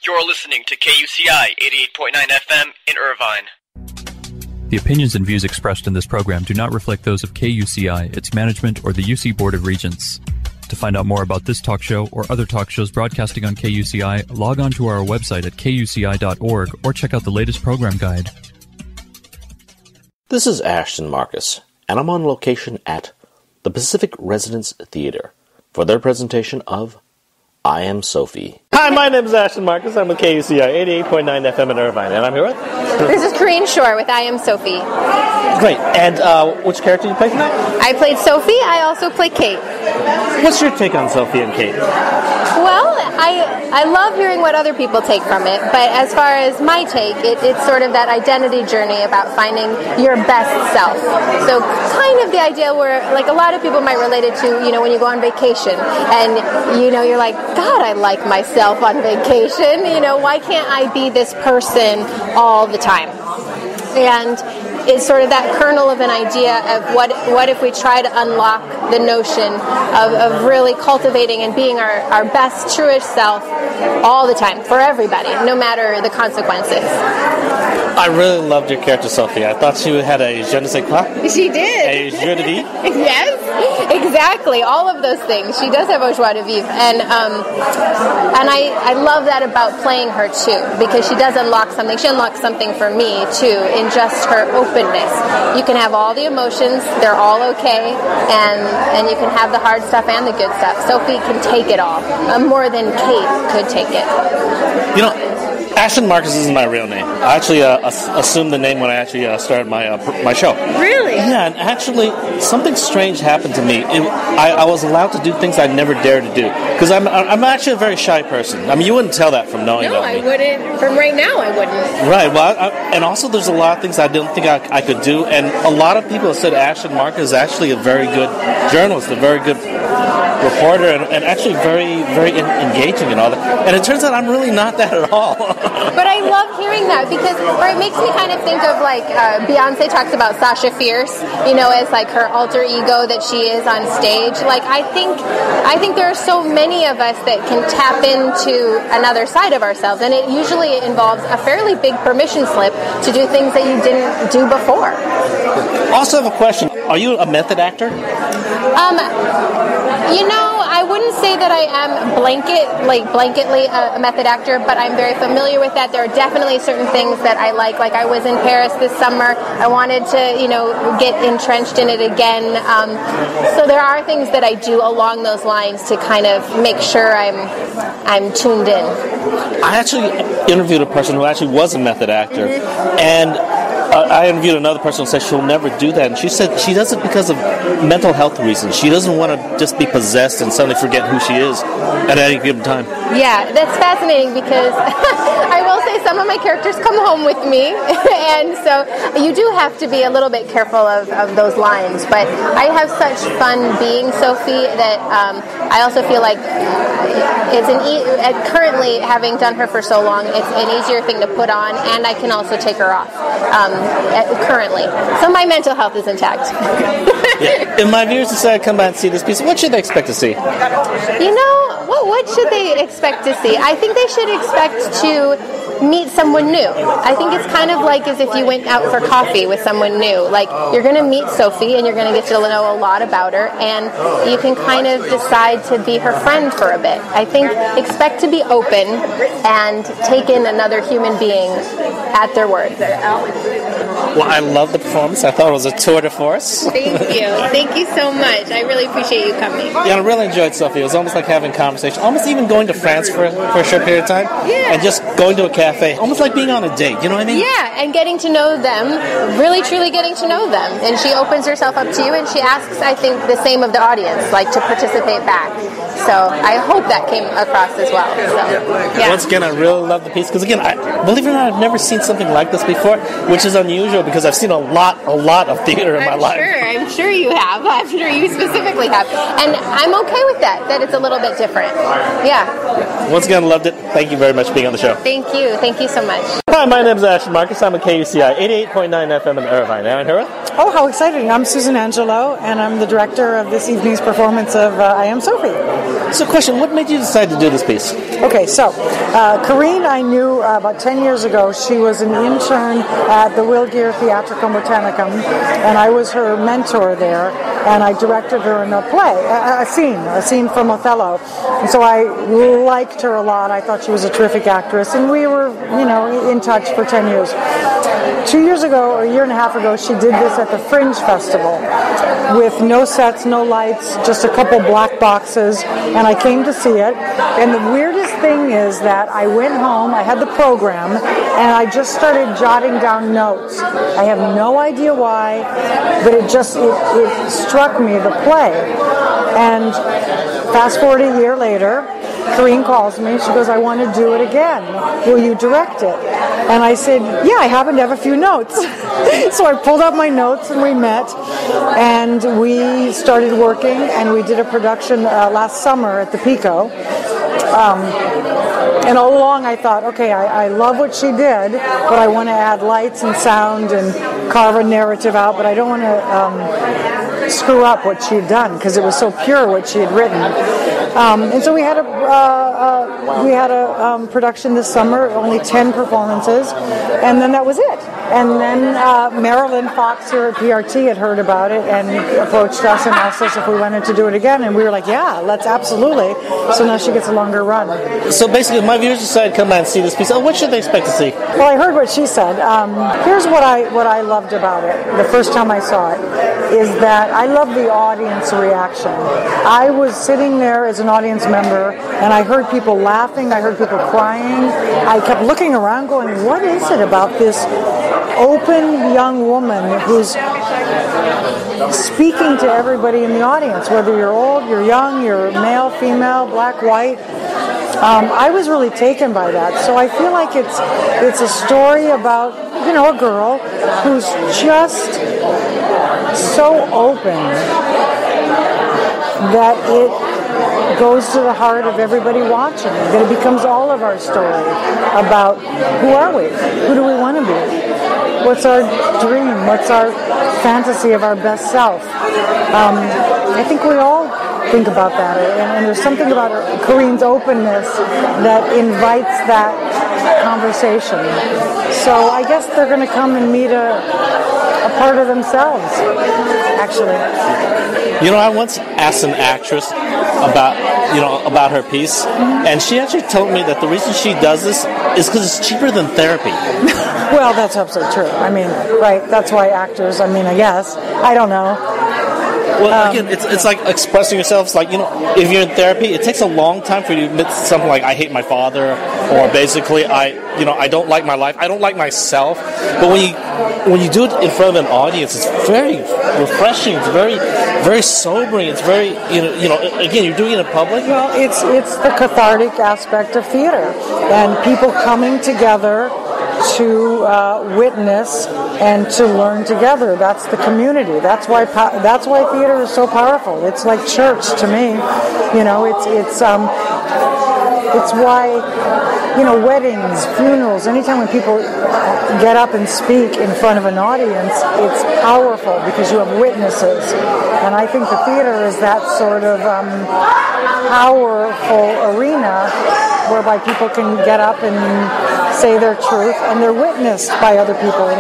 You're listening to KUCI 88.9 FM in Irvine. The opinions and views expressed in this program do not reflect those of KUCI, its management, or the UC Board of Regents. To find out more about this talk show or other talk shows broadcasting on KUCI, log on to our website at kuci.org or check out the latest program guide. This is Ashton Marcus, and I'm on location at the Pacific Residence Theater for their presentation of I Am Sophie. Hi, my name is Ashton Marcus. I'm with KUCI 88.9 FM in Irvine, and I'm here with... This is Corinne Shore with I Am Sophie. Great. And which character did you play tonight? I played Sophie. I also play Kate. What's your take on Sophie and Kate? Well, I love hearing what other people take from it, but as far as my take, it's sort of that identity journey about finding your best self. So kind of the idea where, like, a lot of people might relate it to, when you go on vacation, and, you're like, God, I like myself on vacation. Why can't I be this person all the time? And it's sort of that kernel of an idea of what if we try to unlock the notion of really cultivating and being our best, truest self all the time, for everybody, no matter the consequences. I really loved your character, Sophie. I thought she had a je ne sais quoi. She did. A joie de vivre. Yes, exactly. All of those things. She does have a joie de vivre. And I love that about playing her, too, because she does unlock something. She unlocks something for me, too, in just her openness. You can have all the emotions. They're all okay. And you can have the hard stuff and the good stuff. Sophie can take it all, more than Kate could take it. Ashton Marcus is my real name. I actually assumed the name when I actually started my show. Really? Yeah, and actually something strange happened to me. I was allowed to do things I never dared to do because I'm actually a very shy person. I mean, you wouldn't tell that from knowing about me. No, I wouldn't. From right now, I wouldn't. Right. Well, and also there's a lot of things I didn't think I could do, and a lot of people have said Ashton Marcus is actually a very good journalist, a very good reporter, and actually very, very engaging and all that. And it turns out I'm really not that at all. But I love hearing that because it makes me kind of think of like Beyonce talks about Sasha Fierce, as like her alter ego that she is on stage. Like I think there are so many of us that can tap into another side of ourselves, and it usually involves a fairly big permission slip to do things that you didn't do before. Also have a question. Are you a method actor? I wouldn't say that I am blanketly a method actor, but I'm very familiar with that. There are definitely certain things that I like. Like I was in Paris this summer. I wanted to, get entrenched in it again. So there are things that I do along those lines to kind of make sure I'm tuned in. I actually interviewed a person who actually was a method actor, and I interviewed another person who said she'll never do that, and she said she does it because of mental health reasons. She doesn't want to just be possessed and suddenly forget who she is at any given time. Yeah, that's fascinating because I will say some of my characters come home with me, and so you do have to be a little bit careful of those lines, but I have such fun being Sophie that I also feel like it's currently, having done her for so long, it's an easier thing to put on, and I can also take her off. Currently. So my mental health is intact. Yeah. If my viewers decide to come by and see this piece, what should they expect to see? What should they expect to see? I think they should expect to meet someone new. I think it's kind of like as if you went out for coffee with someone new. Like, you're going to meet Sophie and you're going to get to know a lot about her, and you can kind of decide to be her friend for a bit. I think expect to be open and take in another human being at their word. Well, I love the performance. I thought it was a tour de force. Thank you. Thank you so much. I really appreciate you coming. Yeah, I really enjoyed Sophie. It was almost like having conversation, almost even going to France for a short period of time, and just going to a cafe, almost like being on a date, you know what I mean? Yeah, and getting to know them, really truly getting to know them. And she opens herself up to you, and she asks, I think, the same of the audience, like to participate back. So I hope that came across as well. So, yeah. Once again, I really love the piece, because again, believe it or not, I've never seen something like this before, which is unusual because I've seen a lot of theater in my life. Sure. I'm sure you have. I'm sure you specifically have. And I'm okay with that it's a little bit different. Yeah. Once again, loved it. Thank you very much for being on the show. Thank you. Thank you so much. Hi, my name is Ashton Marcus. I'm at KUCI 88.9 FM in Irvine. Now, Hera? Oh, how exciting. I'm Susan Angelo, and I'm the director of this evening's performance of I Am Sophie. So, question, what made you decide to do this piece? Okay, so Corrine I knew about 10 years ago. She was an intern at the Wilgear Theatricum Botanicum, and I was her mentor there, and I directed her in a play, a scene from Othello. And so I liked her a lot. I thought she was a terrific actress, and we were, in touch for 10 years. 2 years ago, or a year and a half ago, she did this at the Fringe Festival with no sets, no lights, just a couple black boxes, and I came to see it. And the weirdest thing is that I went home, I had the program, and I just started jotting down notes. I have no idea why, but it struck me, the play. And fast forward a year later, Corrine calls me. She goes, I want to do it again. Will you direct it? And I said, yeah, I happen to have a few notes. So I pulled out my notes and we met. And we started working and we did a production last summer at the Pico. And all along I thought, okay, I love what she did, but I want to add lights and sound and carve a narrative out, but I don't want to screw up what she had done because it was so pure what she had written. And so we had a production this summer, only 10 performances, and then that was it. And then Marilyn Fox here at PRT had heard about it and approached us and asked us if we wanted to do it again, and we were like, yeah, let's absolutely. So now she gets a longer run. So basically, if my viewers decide to come out and see this piece, what should they expect to see? Well, I heard what she said. Here's what I loved about it the first time I saw it, is that I love the audience reaction. I was sitting there as an audience member, and I heard people laughing, I heard people crying. I kept looking around going, what is it about this open young woman who's speaking to everybody in the audience, whether you're old, you're young, you're male, female, black, white. I was really taken by that. So I feel like it's a story about, a girl who's just so open that it goes to the heart of everybody watching, that it becomes all of our story about who are we? Who do we want to be? What's our dream? What's our fantasy of our best self? I think we all think about that, and there's something about Corrine's openness that invites that conversation. So I guess they're going to come and meet a part of themselves, actually. I once asked an actress about her piece, and she actually told me that the reason she does this is because it's cheaper than therapy. Well, that's absolutely true. I mean, right, that's why actors, I guess. I don't know. Well, again, it's like expressing yourself. It's like, if you're in therapy, it takes a long time for you to admit something like, I hate my father, or basically, I don't like my life, I don't like myself. But when you do it in front of an audience, it's very refreshing, it's very, very sobering, it's very, again, you're doing it in public. Well, it's the cathartic aspect of theater, and people coming together to witness and to learn together. That's the community. That's why theater is so powerful. It's like church to me. It's why, weddings, funerals, anytime when people get up and speak in front of an audience, it's powerful because you have witnesses. And I think the theater is that sort of powerful arena whereby people can get up and say their truth, and they're witnessed by other people, and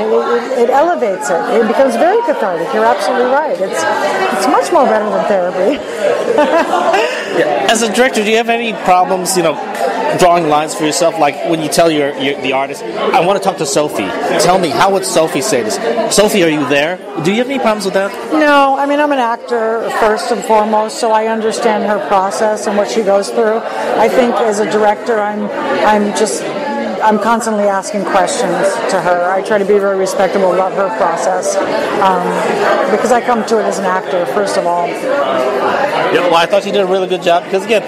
it elevates it. It becomes very cathartic. You're absolutely right. It's much more better than therapy. Yeah. As a director, do you have any problems, drawing lines for yourself? Like when you tell the artist, I want to talk to Sophie. Tell me, how would Sophie say this? Sophie, are you there? Do you have any problems with that? No, I'm an actor first and foremost, so I understand her process and what she goes through. I think as a director, I'm just I'm constantly asking questions to her. I try to be very respectable, love her process, because I come to it as an actor, first of all. Yeah, well, I thought you did a really good job because, again,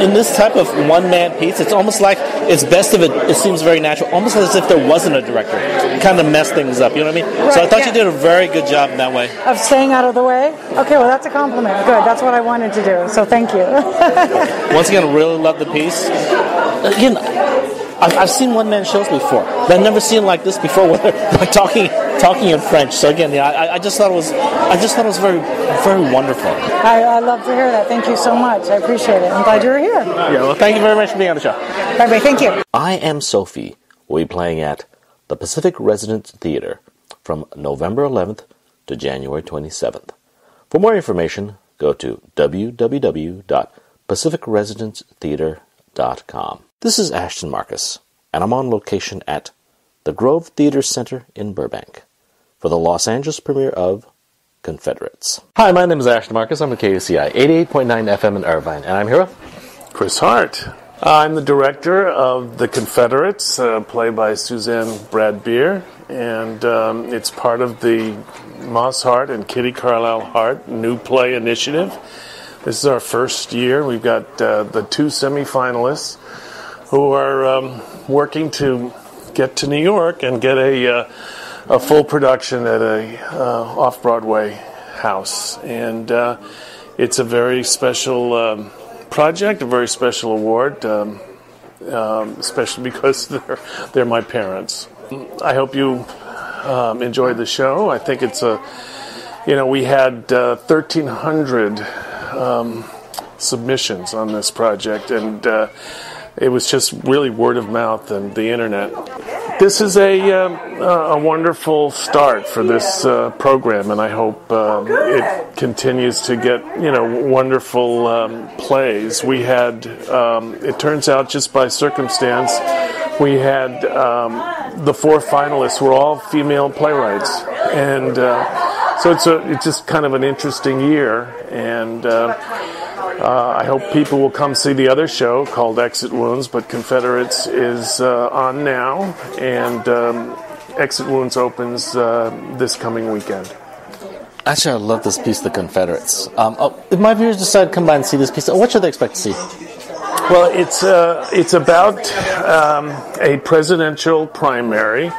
in this type of one-man piece, it's almost like it's best if it seems very natural, almost as if there wasn't a director. It kind of messed things up, you know what I mean? Right, so I thought you did a very good job in that way. Of staying out of the way? Okay, well, that's a compliment. Good, that's what I wanted to do, so thank you. Once again, I really love the piece. Again, I've seen one-man shows before, but I've never seen like this before, where they're like talking in French. So again, I just thought it was very, very wonderful. I love to hear that. Thank you so much. I appreciate it. I'm glad you're here. Yeah, well, thank you very much for being on the show. Bye-bye. Thank you. I Am Sophie will be playing at the Pacific Residence Theater from November 11th to January 27th. For more information, go to www.pacificresidencetheater.com. This is Ashton Marcus, and I'm on location at the Grove Theater Center in Burbank for the Los Angeles premiere of Confederates. Hi, my name is Ashton Marcus. I'm with KUCI 88.9 FM in Irvine, and I'm here with Chris Hart. I'm the director of The Confederates, played by Suzanne Bradbeer, and it's part of the Moss Hart and Kitty Carlisle Hart New Play Initiative. This is our first year. We've got the two semifinalists who are working to get to New York and get a full production at a off-Broadway house. And it's a very special project, a very special award, especially because they're my parents. I hope you enjoyed the show. I think it's we had 1,300 submissions on this project, and it was just really word of mouth and the internet. This is a wonderful start for this program, and I hope it continues to get wonderful plays. We had, it turns out, just by circumstance, we had the four finalists were all female playwrights, and so it's just kind of an interesting year, and I hope people will come see the other show called Exit Wounds, but Confederates is on now, and Exit Wounds opens this coming weekend. Actually, I love this piece, The Confederates. If my viewers decide to come by and see this piece, what should they expect to see? Well, it's about a presidential primary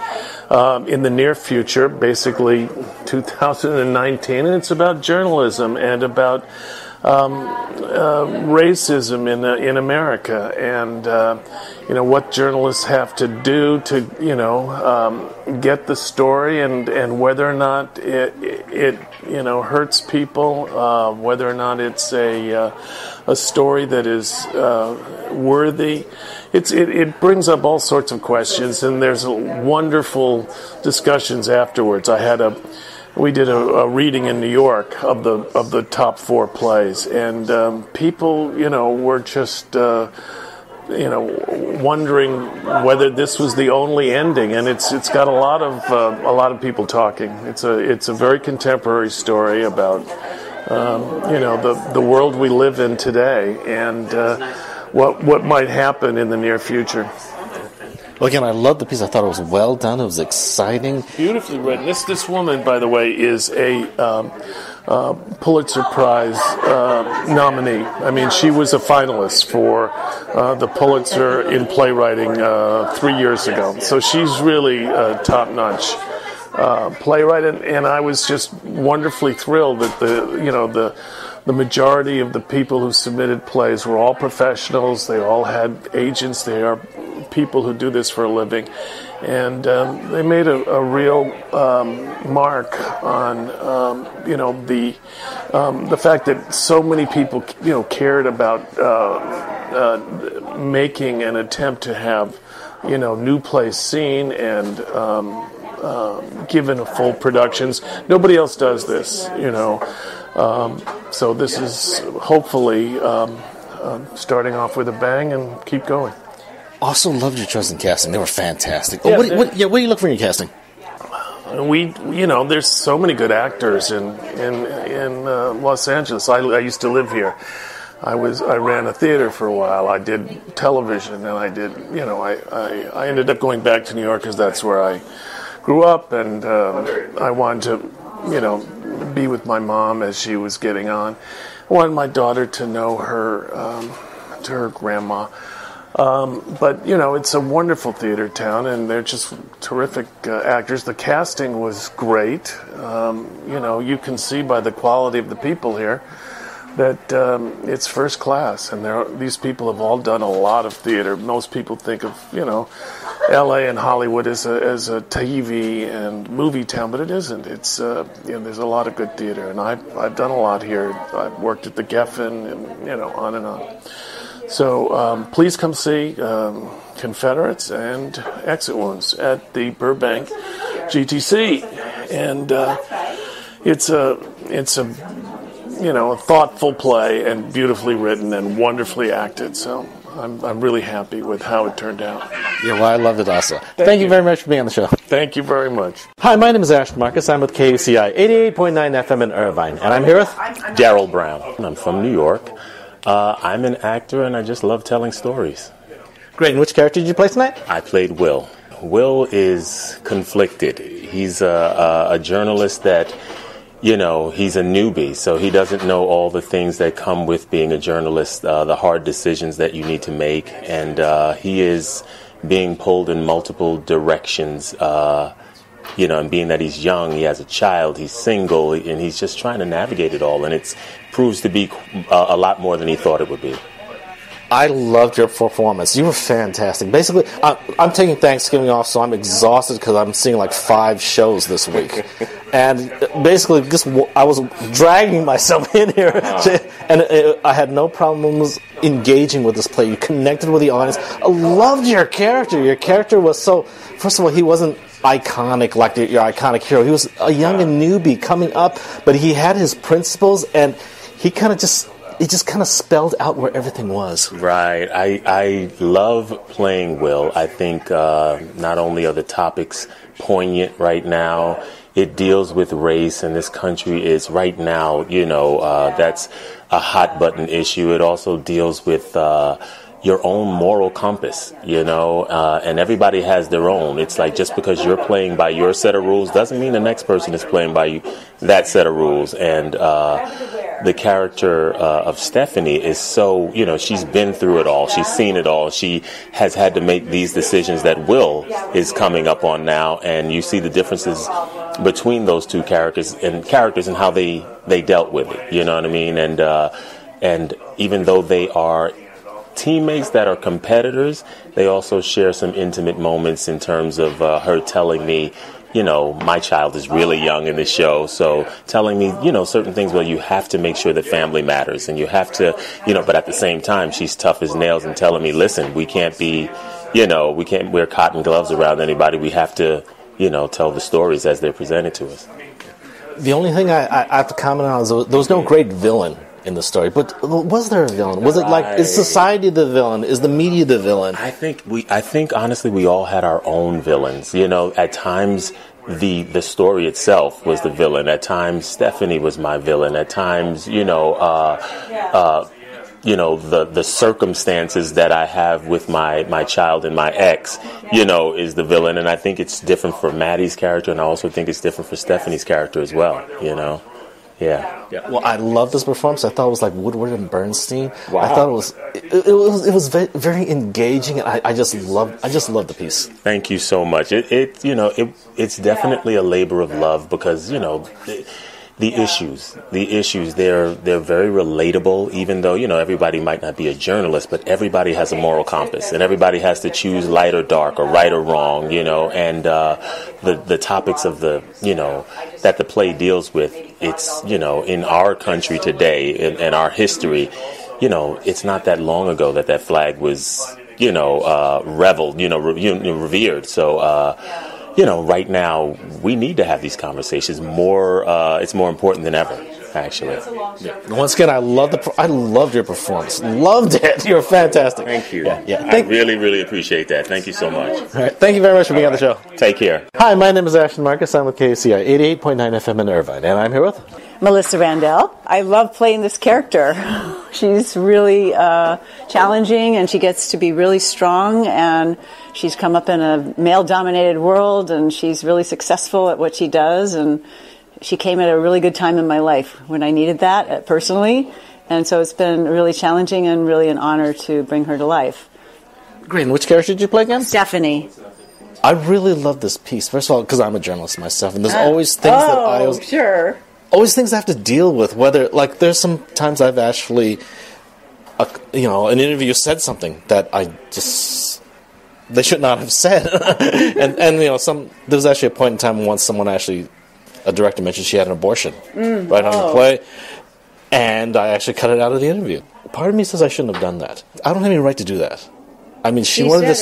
in the near future, basically 2019, and it's about journalism and about racism in America, and what journalists have to do to get the story, and whether or not it hurts people, whether or not it's a story that is worthy. It brings up all sorts of questions, and there's wonderful discussions afterwards. We did a reading in New York of the top four plays, and people, were just, wondering whether this was the only ending, and it's got a lot of people talking. It's a very contemporary story about, the world we live in today, and what might happen in the near future. Well, again, I love the piece. I thought it was well done. It was exciting. Beautifully written. This woman, by the way, is a Pulitzer Prize nominee. I mean, she was a finalist for the Pulitzer in playwriting 3 years ago. So she's really top-notch playwright, and I was just wonderfully thrilled that the majority of the people who submitted plays were all professionals. They all had agents. They are people who do this for a living, and they made a real mark on the fact that so many people cared about making an attempt to have new plays seen and given a full productions. Nobody else does this, so this is hopefully starting off with a bang and keep going. Also loved your choice in casting. They were fantastic. Yeah, what do you look for in your casting? There's so many good actors in Los Angeles. I used to live here. I ran a theater for a while. I did television, and I did, I ended up going back to New York because that's where I grew up, and I wanted to, be with my mom as she was getting on. I wanted my daughter to know to her grandma. But, it's a wonderful theater town, and they're just terrific actors. The casting was great. You can see by the quality of the people here that it's first class, and these people have all done a lot of theater. Most people think of, L.A. and Hollywood as a TV and movie town, but it isn't. It's there's a lot of good theater, and I've done a lot here. I've worked at the Geffen, and on and on. So please come see Confederates and Exit Wounds at the Burbank GTC, and it's a thoughtful play and beautifully written and wonderfully acted. So I'm really happy with how it turned out. Yeah, well, I loved it also. Thank you very much for being on the show. Thank you very much. Hi, my name is Ashton Marcus. I'm with KUCI 88.9 FM in Irvine, and I'm here with Daryl Brown. I'm from New York. I'm an actor, and I just love telling stories. Great. And which character did you play tonight? I played Will. Will is conflicted. He's a journalist that, he's a newbie, so he doesn't know all the things that come with being a journalist, the hard decisions that you need to make, and he is being pulled in multiple directions, and being that he's young, he has a child, he's single, and he's just trying to navigate it all, and it proves to be a lot more than he thought it would be. I loved your performance. You were fantastic. Basically, I'm taking Thanksgiving off, so I'm exhausted because I'm seeing like 5 shows this week. And basically, I was dragging myself in here, and I had no problems engaging with this play. You connected with the audience. I loved your character. Your character was so... First of all, he wasn't iconic like your iconic hero. He was a young and newbie coming up, but he had his principles, and he kind of just... It just kind of spelled out where everything was. Right. I love playing Will. I think not only are the topics poignant right now, it deals with race, and this country is right now, that's a hot button issue. It also deals with your own moral compass, and everybody has their own. It's like just because you're playing by your set of rules doesn't mean the next person is playing by that set of rules. And the character of Stephanie is so, she's been through it all. She's seen it all. She has had to make these decisions that Will is coming up on now, and you see the differences between those two characters and how they dealt with it. You know what I mean? And even though they are teammates that are competitors, they also share some intimate moments in terms of her telling me, my child is really young in this show, so telling me, certain things, well, you have to make sure that family matters, and you have to, but at the same time, she's tough as nails and telling me, listen, we can't wear cotton gloves around anybody. We have to, tell the stories as they're presented to us. The only thing I have to comment on is there was no great villain in the story, but was there a villain? Was it like, is society the villain? Is the media the villain? I think honestly we all had our own villains. At times the story itself was the villain. At times Stephanie was my villain. At times, the circumstances that I have with my child and my ex, is the villain. And I think it's different for Maddie's character, and I also think it's different for Stephanie's character as well, Yeah. Well, I love this performance. I thought it was like Woodward and Bernstein. Wow. I thought it was very, very engaging, and I just loved the piece. Thank you so much. It's definitely a labor of love because the issues they're very relatable, even though everybody might not be a journalist, but everybody has a moral compass, and everybody has to choose light or dark or right or wrong, and the topics of that the play deals with, it's in our country today, in our history, it's not that long ago that flag was revered. So right now we need to have these conversations more. It's more important than ever, actually. Yeah. Once again, I loved your performance. Loved it. You're fantastic. Thank you. Yeah. I really, really appreciate that. Thank you so much. All right. Thank you very much for being on the show. Take care. Hi, my name is Ashton Marcus. I'm with KUCI 88.9 FM in Irvine, and I'm here with Melissa Randell. I love playing this character. She's really challenging, and she gets to be really strong, and she's come up in a male-dominated world, and she's really successful at what she does, and she came at a really good time in my life when I needed that personally, and so it's been really challenging and really an honor to bring her to life. Great. And which character did you play again? Stephanie. I really love this piece. First of all, because I'm a journalist myself, and there's always things that always things I have to deal with. Whether, like, there's some times I've actually, an interview said something that they should not have said, and there was actually a point in time once a director mentioned she had an abortion right on the play, and I actually cut it out of the interview. Part of me says I shouldn't have done that. I don't have any right to do that. I mean, she wanted to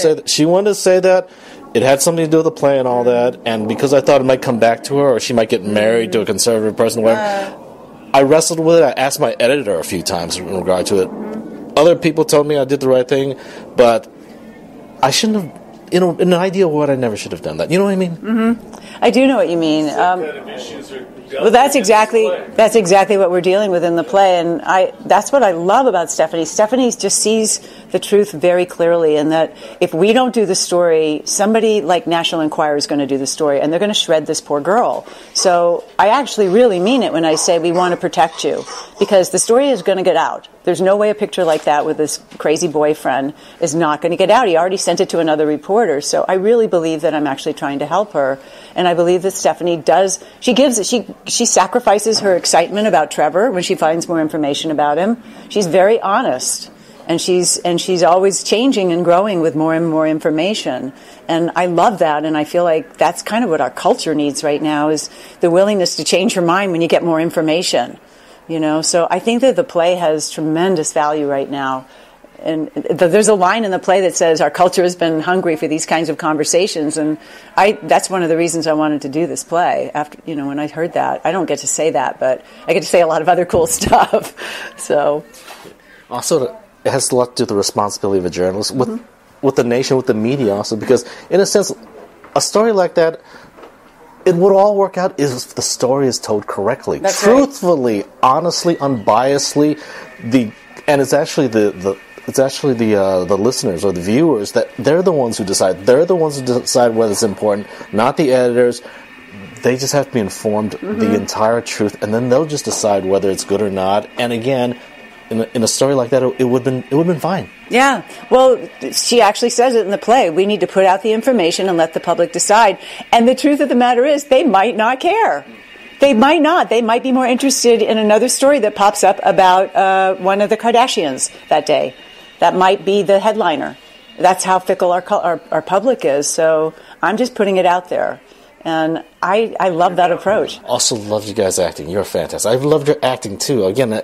say that. It had something to do with the play and all that, and because I thought it might come back to her, or she might get married to a conservative person, I wrestled with it. I asked my editor a few times in regard to it. Other people told me I did the right thing, but I shouldn't have, in an ideal world, I never should have done that. You know what I mean? Mm-hmm. I do know what you mean. Well, that's exactly what we're dealing with in the play, and that's what I love about Stephanie. Stephanie just sees the truth very clearly, and that if we don't do the story, somebody like National Enquirer is going to do the story, and they're going to shred this poor girl. So I actually really mean it when I say we want to protect you, because the story is going to get out. There's no way a picture like that with this crazy boyfriend is not going to get out. He already sent it to another reporter. So I really believe that I'm actually trying to help her, and I believe that Stephanie does. She sacrifices her excitement about Trevor when she finds more information about him. She's very honest. And she's always changing and growing with more and more information. And I love that, and I feel like that's kind of what our culture needs right now, is the willingness to change your mind when you get more information. So I think that the play has tremendous value right now. And there's a line in the play that says our culture has been hungry for these kinds of conversations, and that's one of the reasons I wanted to do this play. After when I heard that, I don't get to say that, but I get to say a lot of other cool stuff. So also, it has a lot to do with the responsibility of a journalist with the nation, with the media also, because in a sense, a story like that, it would all work out if the story is told correctly, truthfully, honestly, unbiasedly. And it's actually the listeners or the viewers that they're the ones who decide. They're the ones who decide whether it's important, not the editors. They just have to be informed the entire truth, and then they'll just decide whether it's good or not. And again, in a story like that, it would have been fine. Yeah. Well, she actually says it in the play. We need to put out the information and let the public decide. And the truth of the matter is, they might not care. They might not. They might be more interested in another story that pops up about one of the Kardashians that day. That might be the headliner. That's how fickle our public is. So I'm just putting it out there. And I love that approach. Also love you guys acting. You're fantastic. I've loved your acting too. Again,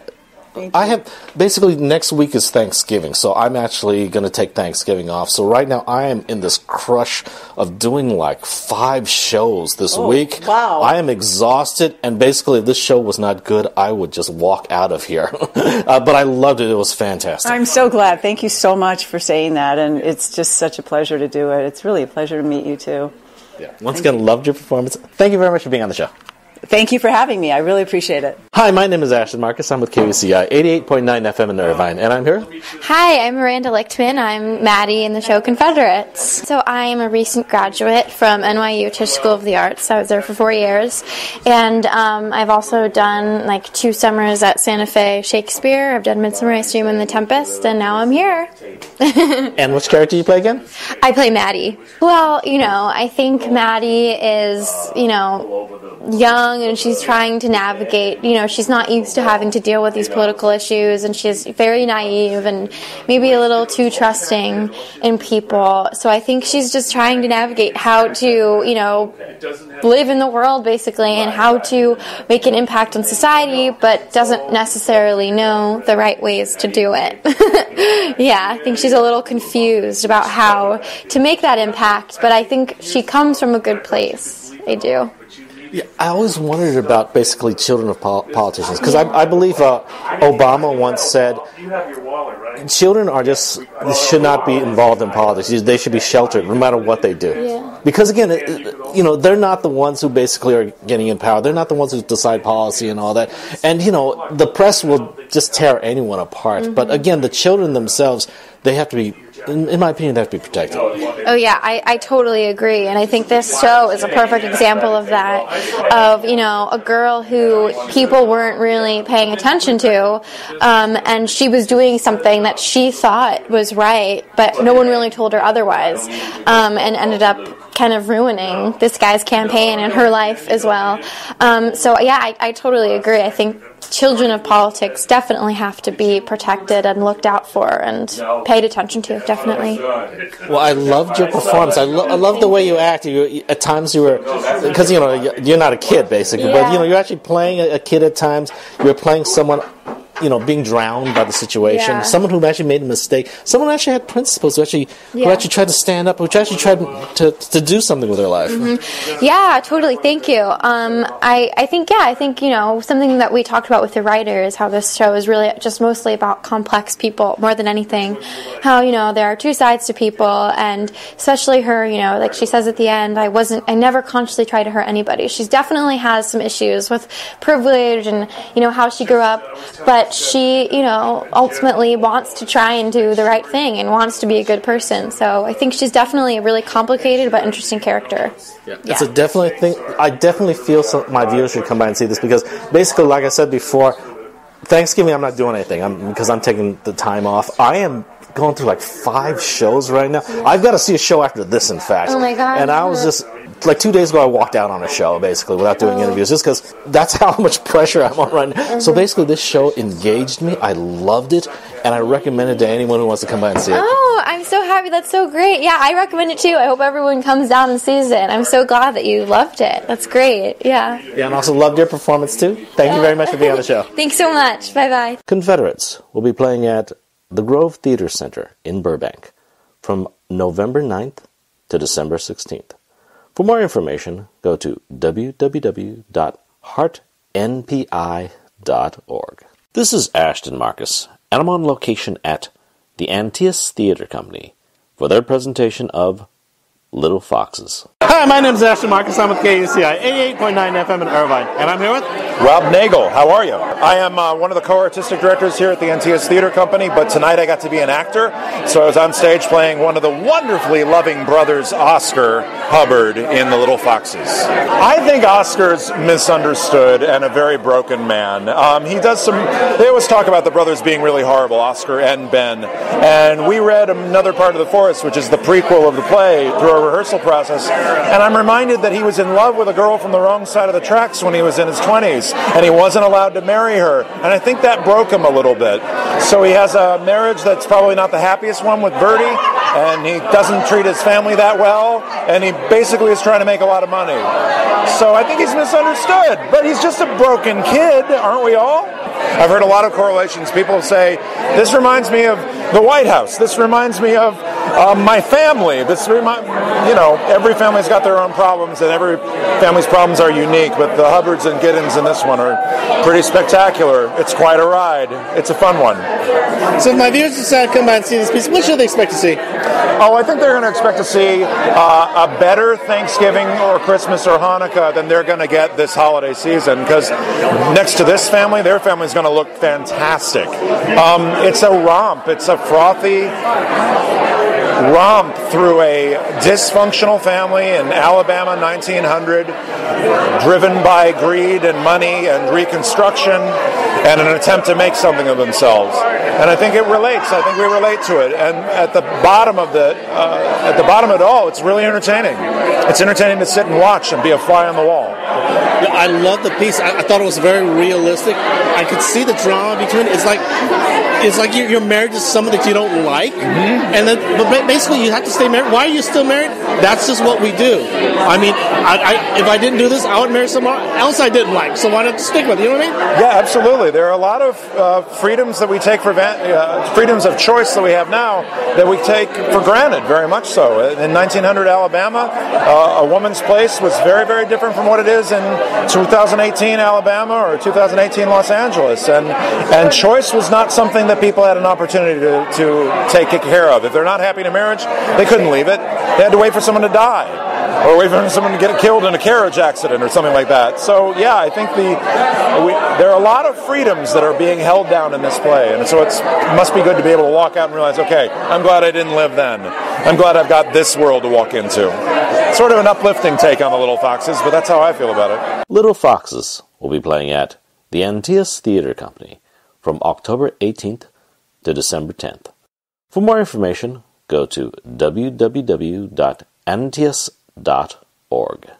I have basically next week is Thanksgiving, so I'm actually going to take Thanksgiving off. So right now I am in this crush of doing like 5 shows this week. Wow. I am exhausted, and basically if this show was not good, I would just walk out of here. But I loved it. It was fantastic. I'm so glad. Thank you so much for saying that, and it's just such a pleasure to do it. It's really a pleasure to meet you too. Yeah. Once again, loved your performance. Thank you very much for being on the show. Thank you for having me. I really appreciate it. Hi, my name is Ashton Marcus. I'm with KUCI 88.9 FM in Irvine, and I'm here. Hi, I'm Miranda Lichtman. I'm Maddie in the show Confederates. So I am a recent graduate from NYU Tisch School of the Arts. I was there for 4 years. And I've also done like 2 summers at Santa Fe Shakespeare. I've done Midsummer Night's Dream and The Tempest, and now I'm here. And which character do you play again? I play Maddie. Well, I think Maddie is, young, and she's trying to navigate, she's not used to having to deal with these political issues, and she's very naive and maybe a little too trusting in people. So I think she's just trying to navigate how to, live in the world basically, and how to make an impact on society, but doesn't necessarily know the right ways to do it. Yeah, I think she's a little confused about how to make that impact, but I think she comes from a good place. I do. Yeah, I always wondered about basically children of politicians, because I believe Obama once said, You have your wallet, right? children should not be involved in politics. They should be sheltered no matter what they do. Yeah. Because again, they're not the ones who basically are getting in power. They're not the ones who decide policy and all that. And, the press will just tear anyone apart. Mm-hmm. But again, the children themselves, they have to be, in my opinion, they have to be protected. Oh, yeah, I totally agree. And I think this show is a perfect example of that, of, a girl who people weren't really paying attention to, and she was doing something that she thought was right, but no one really told her otherwise, and ended up kind of ruining this guy's campaign and her life as well. I totally agree. I think children of politics definitely have to be protected and looked out for and paid attention to, definitely. Well, I loved your performance. I love the way you act. At times you were, because, you're not a kid, basically, but, you're actually playing a kid at times. You're playing someone, being drowned by the situation. Yeah. Someone who actually made a mistake. Someone who actually had principles, who actually tried to stand up, who actually tried to do something with their life. Mm-hmm. Yeah, totally. Thank you. I think something that we talked about with the writer is how this show is really just mostly about complex people more than anything. How, there are two sides to people, and especially her, like she says at the end, I never consciously tried to hurt anybody. She definitely has some issues with privilege and, how she grew up, but she, ultimately wants to try and do the right thing and wants to be a good person. So I think she's definitely a really complicated but interesting character. Yeah. It's a definitely thing. I definitely feel my viewers should come by and see this, because basically, like I said before, Thanksgiving I'm not doing anything because I'm taking the time off. I am going through like 5 shows right now. I've got to see a show after this, in fact. Oh my God. And I was just, like 2 days ago, I walked out on a show, basically, without doing interviews, just because that's how much pressure I'm on right now. Mm-hmm. So basically, this show engaged me. I loved it, and I recommend it to anyone who wants to come by and see it. Oh, I'm so happy. That's so great. Yeah, I recommend it too. I hope everyone comes down and sees it. I'm so glad that you loved it. That's great. Yeah. Yeah, and also loved your performance, too. Thank you very much for being on the show. Thanks so much. Bye-bye. Confederates will be playing at the Grove Theater Center in Burbank from November 9th to December 16th. For more information, go to www.heartnpi.org. This is Ashton Marcus, and I'm on location at the Antaeus Theater Company for their presentation of Little Foxes. Hi, my name is Ashton Marcus. I'm with KUCI 88.9 FM in Irvine, and I'm here with Rob Nagel. How are you? I am one of the co-artistic directors here at the Antaeus Theater Company, but tonight I got to be an actor, so I was on stage playing one of the wonderfully loving brothers, Oscar Hubbard, in The Little Foxes. I think Oscar's misunderstood and a very broken man. They always talk about the brothers being really horrible, Oscar and Ben, and we read Another Part of the Forest, which is the prequel of the play, through a rehearsal process, and I'm reminded that he was in love with a girl from the wrong side of the tracks when he was in his 20s, and he wasn't allowed to marry her, and I think that broke him a little bit. So he has a marriage that's probably not the happiest one with Bertie, and he doesn't treat his family that well, and he basically is trying to make a lot of money. So I think he's misunderstood, but he's just a broken kid, aren't we all? I've heard a lot of correlations. People say, this reminds me of the White House. This reminds me of my family. Every family's got their own problems, and every family's problems are unique, but the Hubbards and Giddens in this one are pretty spectacular. It's quite a ride. It's a fun one. So if my viewers decide to come by and see this piece, what should they expect to see? Oh, I think they're going to expect to see a better Thanksgiving or Christmas or Hanukkah than they're going to get this holiday season, because next to this family, their family's going to look fantastic. It's a romp. It's a frothy romp through a dysfunctional family in Alabama 1900, driven by greed and money and reconstruction and an attempt to make something of themselves. And I think it relates. I think we relate to it. And at the bottom of it all, it's really entertaining. It's entertaining to sit and watch and be a fly on the wall. I love the piece. I thought it was very realistic. I could see the drama between it. It's like you're married to someone that you don't like, and then but basically you have to stay married. Why are you still married? That's just what we do. I mean, if I didn't do this, I would marry someone else I didn't like. So why not stick with it? You know what I mean? Yeah, absolutely. There are a lot of freedoms that we take for freedoms of choice that we have now that we take for granted, very much so. In 1900 Alabama, a woman's place was very, very different from what it is in 2018 Alabama or 2018 Los Angeles. And choice was not something that people had an opportunity to take care of. If they're not happy in a marriage, they couldn't leave it. They had to wait for someone to die, or wait for someone to get killed in a carriage accident or something like that. So yeah, I think there are a lot of freedoms that are being held down in this play, and so it must be good to be able to walk out and realize, okay, I'm glad I didn't live then. I'm glad I've got this world to walk into. Sort of an uplifting take on the Little Foxes, but that's how I feel about it. Little Foxes will be playing at the Antaeus Theater Company from October 18th to December 10th. For more information, go to www.antaeus.org.